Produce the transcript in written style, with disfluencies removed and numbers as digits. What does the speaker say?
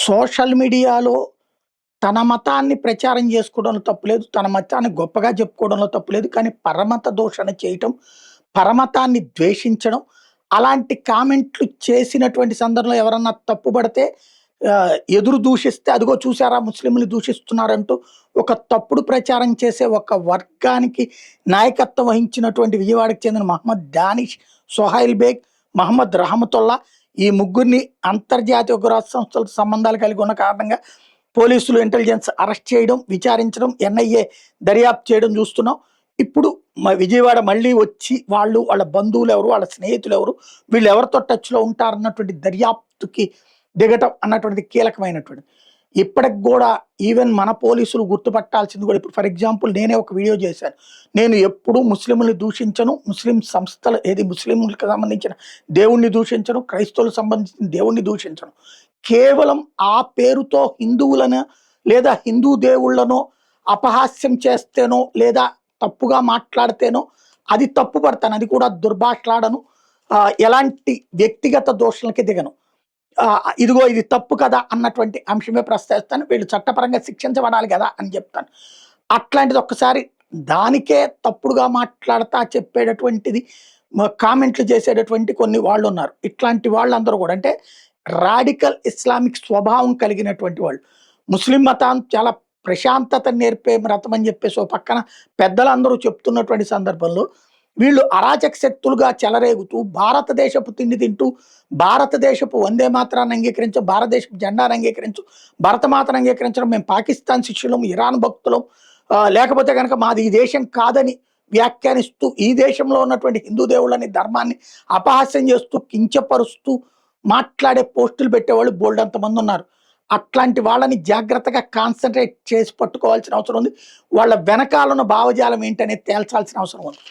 Social మీడియాలో తన మతాన్ని ప్రచారం చేసుకోవడంలో తప్పులేదు. తన మతాన్ని గొప్పగా చెప్పుకోవడంలో తప్పులేదు. కానీ పరమత దూషణ చేయటం, పరమతాన్ని ద్వేషించడం, అలాంటి కామెంట్లు చేసినటువంటి సందర్భంలో ఎవరన్నా తప్పుబడితే ఎదురు దూషిస్తే అదిగో చూసారా ముస్లింలు దూషిస్తున్నారంటూ ఒక తప్పుడు ప్రచారం చేసే ఒక వర్గానికి నాయకత్వం వహించినటువంటి విజయవాడకు చెందిన మహమ్మద్ డానిష్, సోహైల్ బేగ్, మహమ్మద్ రహమతుల్లా ఈ ముగ్గురిని అంతర్జాతీయ ఉగ్రవాద సంస్థలతో సంబంధాలు కలిగి ఉన్న కారణంగా పోలీసులు ఇంటెలిజెన్స్ అరెస్ట్ చేయడం, విచారించడం, ఎన్ఐఏ దర్యాప్తు చేయడం చూస్తున్నాం. ఇప్పుడు విజయవాడ మళ్ళీ వచ్చి వాళ్ళ బంధువులు ఎవరు, వాళ్ళ స్నేహితులు ఎవరు, వీళ్ళు ఎవరితో టచ్‌లో ఉంటారన్నటువంటి దర్యాప్తుకి దిగటం అన్నటువంటిది కీలకమైనటువంటిది. ఇప్పటికి గూడా ఈవెన్ మన పోలీసులు గుర్తుపట్టాల్సింది కూడా ఇప్పుడు ఫర్ ఎగ్జాంపుల్ నేనే ఒక వీడియో చేశాను. నేను ఎప్పుడూ ముస్లింలని దూషించను. ముస్లిం సంస్థలు ముస్లింలకు సంబంధించిన దేవుణ్ణి దూషించను. క్రైస్తవులకు సంబంధించిన దేవుణ్ణి దూషించను. కేవలం ఆ పేరుతో హిందువులను లేదా హిందూ దేవుళ్ళనో అపహాస్యం చేస్తేనో లేదా తప్పుగా మాట్లాడితేనో అది తప్పు పడతాను. అది కూడా దుర్భాషలాడను. ఎలాంటి వ్యక్తిగత దూషణలకి దిగను. ఇదిగో ఇది తప్పు కదా అన్నటువంటి అంశమే ప్రస్తావిస్తాను. వీళ్ళు చట్టపరంగా శిక్షించబడాలి కదా అని చెప్తాను. అట్లాంటిది ఒక్కసారి దానికే తప్పుడుగా మాట్లాడతా చెప్పేటటువంటిది కామెంట్లు చేసేటటువంటి కొన్ని వాళ్ళు ఉన్నారు. ఇట్లాంటి వాళ్ళందరూ కూడా అంటే రాడికల్ ఇస్లామిక్ స్వభావం కలిగినటువంటి వాళ్ళు. ముస్లిం మతం చాలా ప్రశాంతత నేర్పే మతం అని చెప్పేసి ఓ పక్కన పెద్దలందరూ చెప్తున్నటువంటి సందర్భంలో వీళ్ళు అరాచక శక్తులుగా చెలరేగుతూ భారతదేశపు తిండి తింటూ భారతదేశపు వందే మాత్రాన్ని అంగీకరించు, భారతదేశపు జెండాను అంగీకరించు, భరతమాతను అంగీకరించడం, మేము పాకిస్తాన్ శిష్యులం, ఇరాన్ భక్తులం, లేకపోతే కనుక మాది ఈ దేశం కాదని వ్యాఖ్యానిస్తూ ఈ దేశంలో ఉన్నటువంటి హిందూ దేవుళ్ళని ధర్మాన్ని అపహాస్యం చేస్తూ కించపరుస్తూ మాట్లాడే పోస్టులు పెట్టేవాళ్ళు బోల్డంత మంది ఉన్నారు. అట్లాంటి వాళ్ళని జాగ్రత్తగా కాన్సన్ట్రేట్ చేసి పట్టుకోవాల్సిన అవసరం ఉంది. వాళ్ళ వెనకాలన్న భావజాలం ఏంటనేది తేల్చాల్సిన అవసరం ఉంది.